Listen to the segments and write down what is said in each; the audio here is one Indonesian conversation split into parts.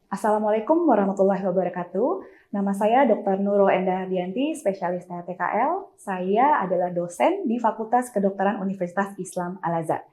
Assalamualaikum warahmatullahi wabarakatuh. Nama saya Dr. Nurul Endah Hardianti, spesialis TKL. Saya adalah dosen di Fakultas Kedokteran Universitas Islam Al-Azhar.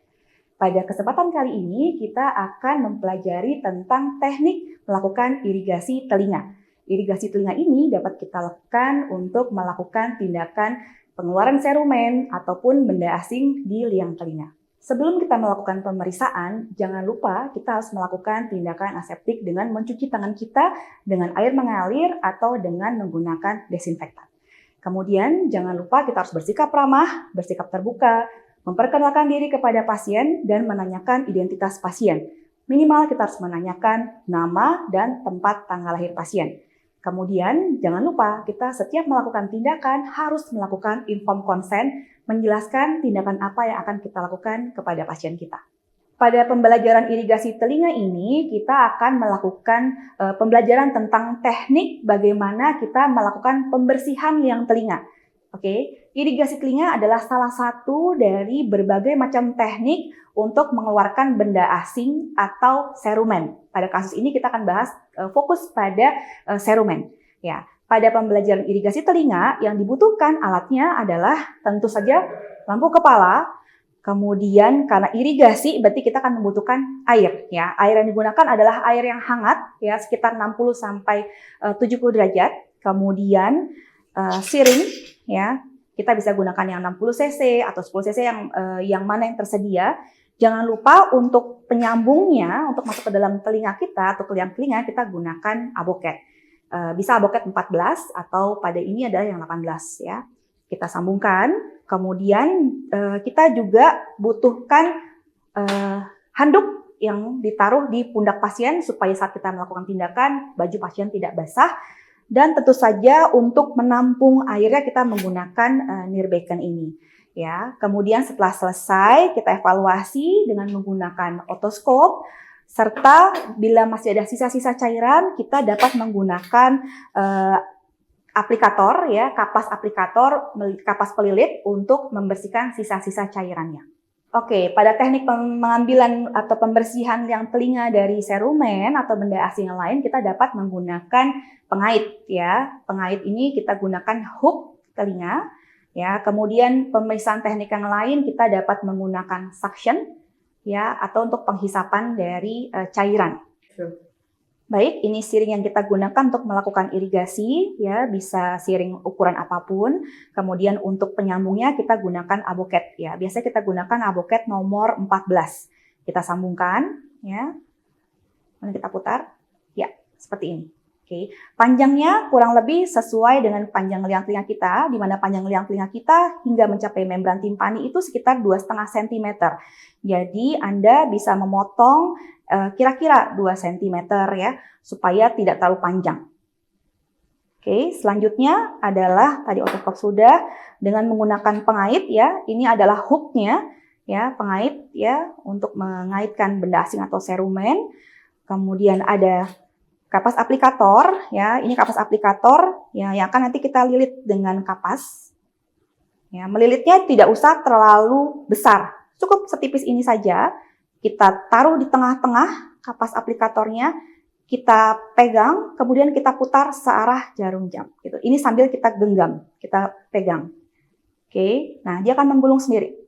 Pada kesempatan kali ini, kita akan mempelajari tentang teknik melakukan irigasi telinga. Irigasi telinga ini dapat kita lakukan untuk melakukan tindakan pengeluaran serumen ataupun benda asing di liang telinga. Sebelum kita melakukan pemeriksaan, jangan lupa kita harus melakukan tindakan aseptik dengan mencuci tangan kita dengan air mengalir atau dengan menggunakan desinfektan. Kemudian jangan lupa kita harus bersikap ramah, bersikap terbuka, memperkenalkan diri kepada pasien dan menanyakan identitas pasien. Minimal kita harus menanyakan nama dan tempat tanggal lahir pasien. Kemudian jangan lupa kita setiap melakukan tindakan harus melakukan informed consent, menjelaskan tindakan apa yang akan kita lakukan kepada pasien kita. Pada pembelajaran irigasi telinga ini, kita akan melakukan pembelajaran tentang teknik bagaimana kita melakukan pembersihan liang telinga. Oke, irigasi telinga adalah salah satu dari berbagai macam teknik untuk mengeluarkan benda asing atau serumen. Pada kasus ini kita akan bahas fokus pada serumen. Ya, pada pembelajaran irigasi telinga yang dibutuhkan alatnya adalah tentu saja lampu kepala. Kemudian karena irigasi berarti kita akan membutuhkan air. Ya, air yang digunakan adalah air yang hangat, ya sekitar 60 sampai 70 derajat. Kemudian siring, ya kita bisa gunakan yang 60 cc atau 10 cc yang mana yang tersedia. Jangan lupa untuk penyambungnya, untuk masuk ke dalam telinga kita atau ke liang telinga, kita gunakan aboket. Bisa aboket 14 atau pada ini adalah yang 18 ya. Kita sambungkan, kemudian kita juga butuhkan handuk yang ditaruh di pundak pasien supaya saat kita melakukan tindakan baju pasien tidak basah. Dan tentu saja untuk menampung airnya kita menggunakan Nirbecken ini. Ya, kemudian setelah selesai kita evaluasi dengan menggunakan otoskop, serta bila masih ada sisa-sisa cairan kita dapat menggunakan aplikator, ya kapas aplikator, kapas pelilit untuk membersihkan sisa-sisa cairannya. Oke, pada teknik pengambilan atau pembersihan liang telinga dari serumen atau benda asing yang lain kita dapat menggunakan pengait, ya. Pengait ini kita gunakan hook telinga. Ya, kemudian pemeriksaan teknik yang lain kita dapat menggunakan suction, ya, atau untuk penghisapan dari cairan. Baik, ini siring yang kita gunakan untuk melakukan irigasi, ya, bisa siring ukuran apapun. Kemudian untuk penyambungnya kita gunakan aboket, ya. Biasanya kita gunakan aboket nomor 14. Kita sambungkan, ya. Kemudian kita putar, ya, seperti ini. Oke, panjangnya kurang lebih sesuai dengan panjang liang telinga kita, di mana panjang liang telinga kita hingga mencapai membran timpani itu sekitar 2,5 cm. Jadi Anda bisa memotong kira-kira 2 cm ya, supaya tidak terlalu panjang. Oke, selanjutnya adalah tadi otoskop sudah dengan menggunakan pengait ya. Ini adalah hooknya ya, pengait ya untuk mengaitkan benda asing atau serumen. Kemudian ada kapas aplikator, ya, ini kapas aplikator, ya, yang akan nanti kita lilit dengan kapas. Ya, melilitnya tidak usah terlalu besar, cukup setipis ini saja. Kita taruh di tengah-tengah kapas aplikatornya, kita pegang, kemudian kita putar searah jarum jam. Gitu. Ini sambil kita genggam, kita pegang. Oke, nah dia akan menggulung sendiri.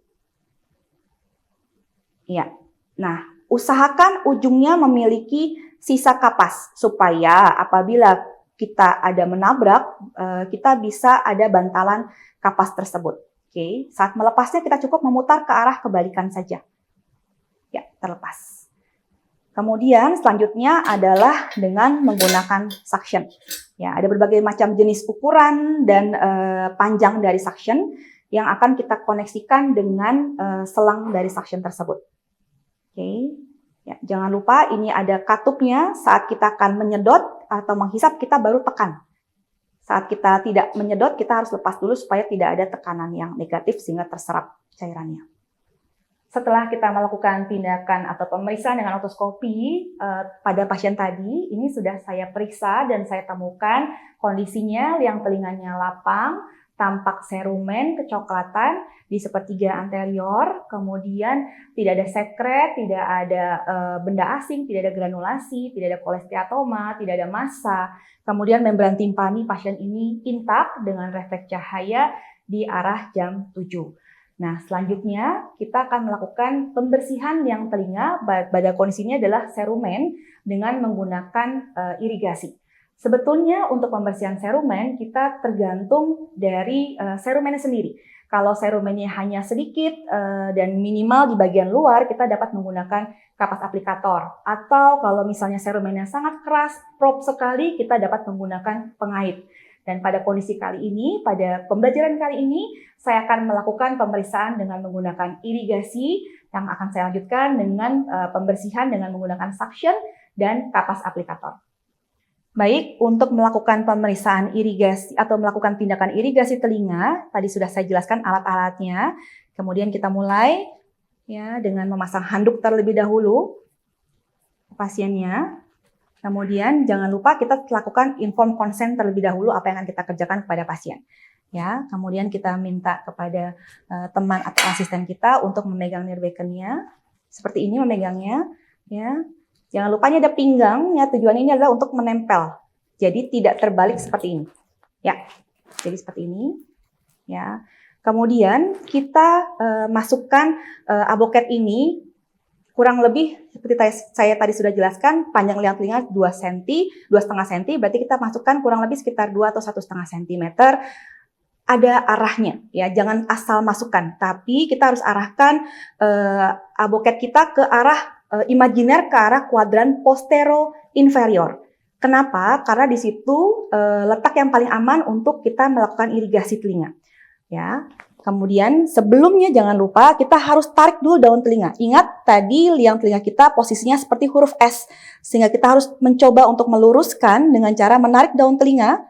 Ya, nah usahakan ujungnya memiliki sisa kapas supaya apabila kita ada menabrak, kita bisa ada bantalan kapas tersebut. Oke, saat melepasnya kita cukup memutar ke arah kebalikan saja. Ya, terlepas. Kemudian selanjutnya adalah dengan menggunakan suction. Ya, ada berbagai macam jenis ukuran dan panjang dari suction yang akan kita koneksikan dengan selang dari suction tersebut. Oke. Ya, jangan lupa ini ada katupnya, saat kita akan menyedot atau menghisap kita baru tekan. Saat kita tidak menyedot kita harus lepas dulu supaya tidak ada tekanan yang negatif sehingga terserap cairannya. Setelah kita melakukan tindakan atau pemeriksaan dengan otoskopi pada pasien tadi, ini sudah saya periksa dan saya temukan kondisinya liang telinganya lapang, tampak serumen kecoklatan di sepertiga anterior, kemudian tidak ada sekret, tidak ada benda asing, tidak ada granulasi, tidak ada kolesteatoma, tidak ada massa. Kemudian membran timpani pasien ini intak dengan refleks cahaya di arah jam 7. Nah, selanjutnya kita akan melakukan pembersihan liang telinga pada kondisinya adalah serumen dengan menggunakan irigasi. Sebetulnya untuk pembersihan serumen kita tergantung dari serumennya sendiri. Kalau serumennya hanya sedikit dan minimal di bagian luar, kita dapat menggunakan kapas aplikator. Atau kalau misalnya serumennya sangat keras, prop sekali, kita dapat menggunakan pengait. Dan pada kondisi kali ini, pada pembelajaran kali ini, saya akan melakukan pemeriksaan dengan menggunakan irigasi yang akan saya lanjutkan dengan pembersihan dengan menggunakan suction dan kapas aplikator. Baik, untuk melakukan pemeriksaan irigasi atau melakukan tindakan irigasi telinga, tadi sudah saya jelaskan alat-alatnya. Kemudian kita mulai ya dengan memasang handuk terlebih dahulu pasiennya. Kemudian jangan lupa kita lakukan inform consent terlebih dahulu apa yang akan kita kerjakan kepada pasien. Ya, kemudian kita minta kepada teman atau asisten kita untuk memegang nirbekennya. Seperti ini memegangnya, ya. Jangan lupa ini ada pinggang, ya, tujuan ini adalah untuk menempel. Jadi tidak terbalik seperti ini. Ya, jadi seperti ini. Ya. Kemudian kita masukkan avocat ini kurang lebih seperti saya tadi sudah jelaskan, panjang liang telinga 2 cm, 2,5 cm, berarti kita masukkan kurang lebih sekitar 2 atau 1,5 cm. Ada arahnya, ya, jangan asal masukkan, tapi kita harus arahkan avocat kita ke arah imajiner, ke arah kuadran postero inferior. Kenapa? Karena di situ letak yang paling aman untuk kita melakukan irigasi telinga. Ya. Kemudian sebelumnya jangan lupa kita harus tarik dulu daun telinga. Ingat tadi liang telinga kita posisinya seperti huruf S. Sehingga kita harus mencoba untuk meluruskan dengan cara menarik daun telinga.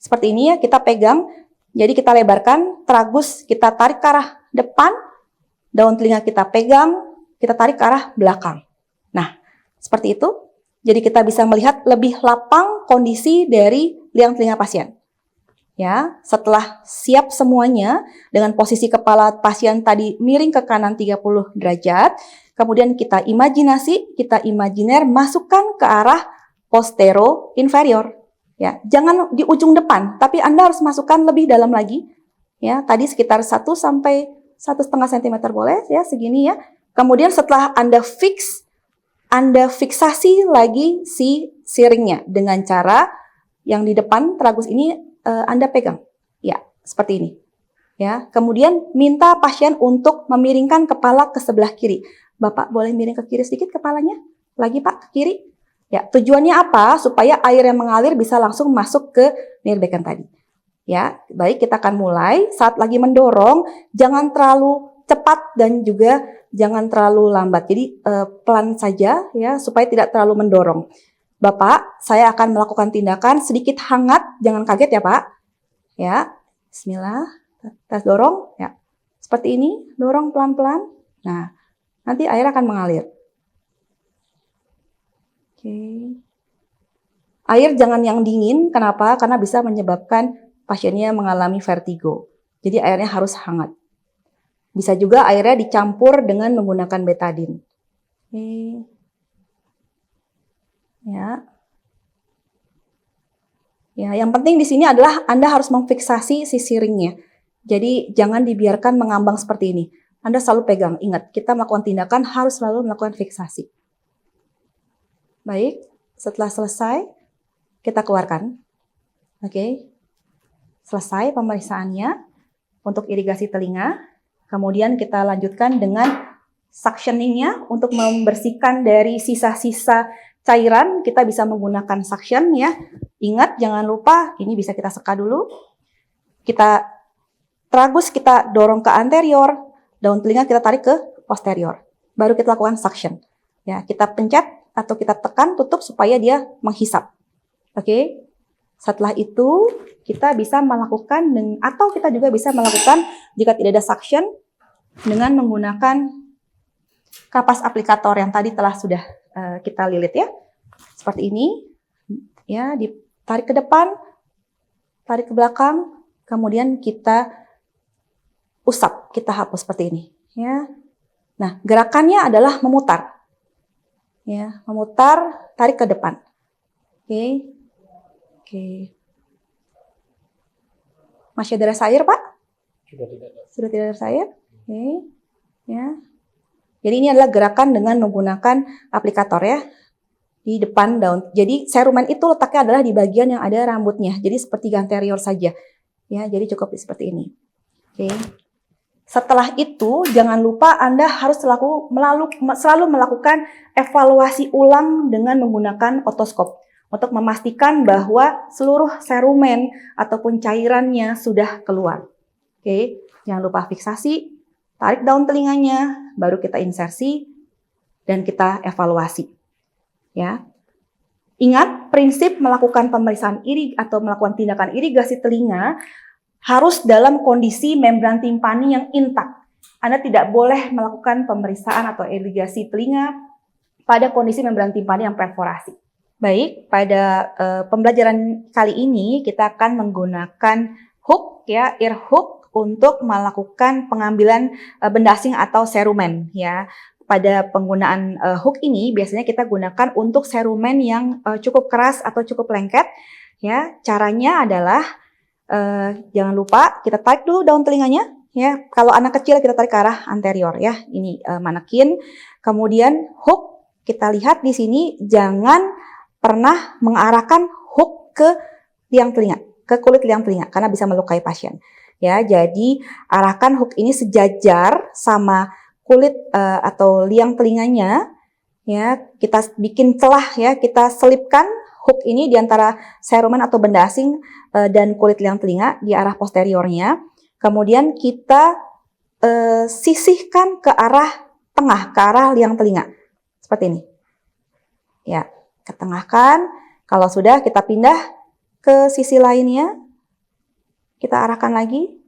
Seperti ini ya, kita pegang. Jadi kita lebarkan, tragus kita tarik ke arah depan. Daun telinga kita pegang, kita tarik ke arah belakang. Nah, seperti itu. Jadi kita bisa melihat lebih lapang kondisi dari liang telinga pasien. Ya, setelah siap semuanya dengan posisi kepala pasien tadi miring ke kanan 30 derajat, kemudian kita imajiner masukkan ke arah postero inferior. Ya, jangan di ujung depan, tapi Anda harus masukkan lebih dalam lagi. Ya, tadi sekitar 1 sampai 1,5 cm boleh ya, segini ya. Kemudian setelah Anda fiksasi lagi si siringnya dengan cara yang di depan tragus ini Anda pegang, ya, seperti ini. Ya, kemudian minta pasien untuk memiringkan kepala ke sebelah kiri. Bapak boleh miring ke kiri sedikit kepalanya? Lagi Pak, ke kiri. Ya, tujuannya apa? Supaya air yang mengalir bisa langsung masuk ke nirbeken tadi. Ya, baik, kita akan mulai. Saat lagi mendorong, jangan terlalu cepat dan juga jangan terlalu lambat. Jadi pelan saja ya, supaya tidak terlalu mendorong. Bapak, saya akan melakukan tindakan sedikit hangat, jangan kaget ya Pak. Ya, bismillah, tes dorong, ya. Seperti ini, dorong pelan-pelan. Nah, nanti air akan mengalir. Oke. Air jangan yang dingin, kenapa? Karena bisa menyebabkan pasiennya mengalami vertigo. Jadi airnya harus hangat. Bisa juga airnya dicampur dengan menggunakan betadine. Oke. Ya. Ya, yang penting di sini adalah Anda harus memfiksasi si siringnya. Jadi jangan dibiarkan mengambang seperti ini. Anda selalu pegang. Ingat, kita melakukan tindakan harus selalu melakukan fiksasi. Baik, setelah selesai kita keluarkan. Oke. Selesai pemeriksaannya untuk irigasi telinga. Kemudian kita lanjutkan dengan suctioning-nya untuk membersihkan dari sisa-sisa cairan. Kita bisa menggunakan suction ya. Ingat jangan lupa ini bisa kita seka dulu. Kita tragus kita dorong ke anterior, daun telinga kita tarik ke posterior. Baru kita lakukan suction. Ya, kita pencet atau kita tekan tutup supaya dia menghisap. Oke. Setelah itu kita bisa melakukan atau kita juga bisa melakukan jika tidak ada suction dengan menggunakan kapas aplikator yang tadi telah sudah kita lilit ya. Seperti ini. Ya, ditarik ke depan, tarik ke belakang, kemudian kita usap, kita hapus seperti ini, ya. Nah, gerakannya adalah memutar. Ya, memutar, tarik ke depan. Oke. Oke. Masih ada rasa air, Pak? Sudah tidak ada rasa air? Oke. Ya. Jadi ini adalah gerakan dengan menggunakan aplikator ya. Di depan daun. Jadi serumen itu letaknya adalah di bagian yang ada rambutnya. Jadi seperti anterior saja. Ya, jadi cukup seperti ini. Oke. Setelah itu, jangan lupa Anda harus selalu melakukan evaluasi ulang dengan menggunakan otoskop untuk memastikan bahwa seluruh serumen ataupun cairannya sudah keluar. Oke, jangan lupa fiksasi, tarik daun telinganya, baru kita insersi dan kita evaluasi. Ya. Ingat, prinsip melakukan pemeriksaan atau melakukan tindakan irigasi telinga harus dalam kondisi membran timpani yang intak. Anda tidak boleh melakukan pemeriksaan atau irigasi telinga pada kondisi membran timpani yang perforasi. Baik, pada pembelajaran kali ini kita akan menggunakan hook ya, ear hook untuk melakukan pengambilan benda asing atau serumen ya. Pada penggunaan hook ini biasanya kita gunakan untuk serumen yang cukup keras atau cukup lengket ya. Caranya adalah jangan lupa kita tarik dulu daun telinganya ya. Kalau anak kecil kita tarik ke arah anterior ya. Ini manekin. Kemudian hook kita lihat di sini jangan pernah mengarahkan hook ke liang telinga, ke kulit liang telinga karena bisa melukai pasien. Ya, jadi arahkan hook ini sejajar sama kulit atau liang telinganya. Ya, kita bikin celah ya, kita selipkan hook ini di antara serumen atau benda asing dan kulit liang telinga di arah posteriornya. Kemudian kita sisihkan ke arah tengah, ke arah liang telinga. Seperti ini. Ya, ketengahkan. Kalau sudah, kita pindah ke sisi lainnya. Kita arahkan lagi.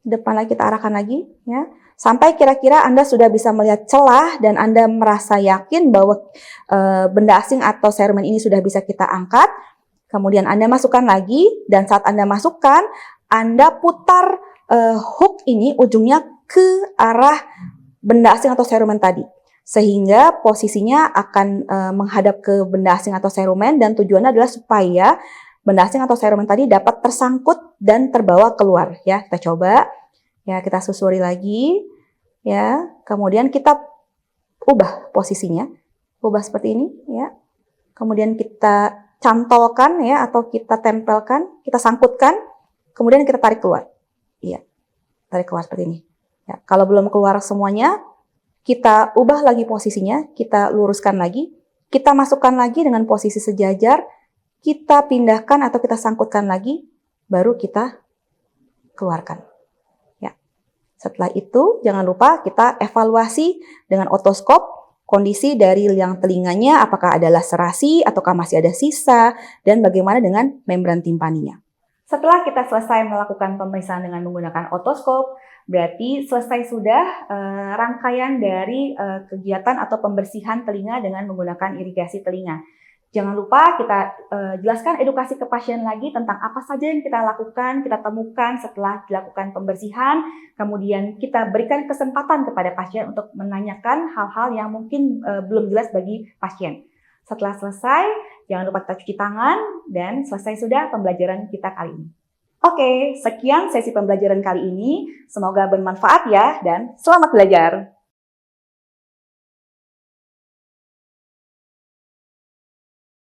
Depan lagi kita arahkan lagi. Ya. Sampai kira-kira Anda sudah bisa melihat celah dan Anda merasa yakin bahwa benda asing atau serumen ini sudah bisa kita angkat. Kemudian Anda masukkan lagi dan saat Anda masukkan, Anda putar hook ini ujungnya ke arah benda asing atau serumen tadi. Sehingga posisinya akan menghadap ke benda asing atau serumen dan tujuannya adalah supaya benda asing atau serumen tadi dapat tersangkut dan terbawa keluar. Ya, kita coba. Ya, kita susuri lagi. Ya, kemudian kita ubah posisinya. Ubah seperti ini, ya. Kemudian kita cantolkan ya atau kita tempelkan, kita sangkutkan, kemudian kita tarik keluar. Iya. Tarik keluar seperti ini. Ya, kalau belum keluar semuanya, kita ubah lagi posisinya, kita luruskan lagi, kita masukkan lagi dengan posisi sejajar, kita pindahkan atau kita sangkutkan lagi, baru kita keluarkan. Setelah itu, jangan lupa kita evaluasi dengan otoskop kondisi dari liang telinganya, apakah ada laserasi ataukah masih ada sisa, dan bagaimana dengan membran timpaninya. Setelah kita selesai melakukan pemeriksaan dengan menggunakan otoskop, berarti selesai sudah rangkaian dari kegiatan atau pembersihan telinga dengan menggunakan irigasi telinga. Jangan lupa kita jelaskan edukasi ke pasien lagi tentang apa saja yang kita lakukan, kita temukan setelah dilakukan pembersihan. Kemudian kita berikan kesempatan kepada pasien untuk menanyakan hal-hal yang mungkin belum jelas bagi pasien. Setelah selesai, jangan lupa kita cuci tangan dan selesai sudah pembelajaran kita kali ini. Oke, sekian sesi pembelajaran kali ini. Semoga bermanfaat ya dan selamat belajar.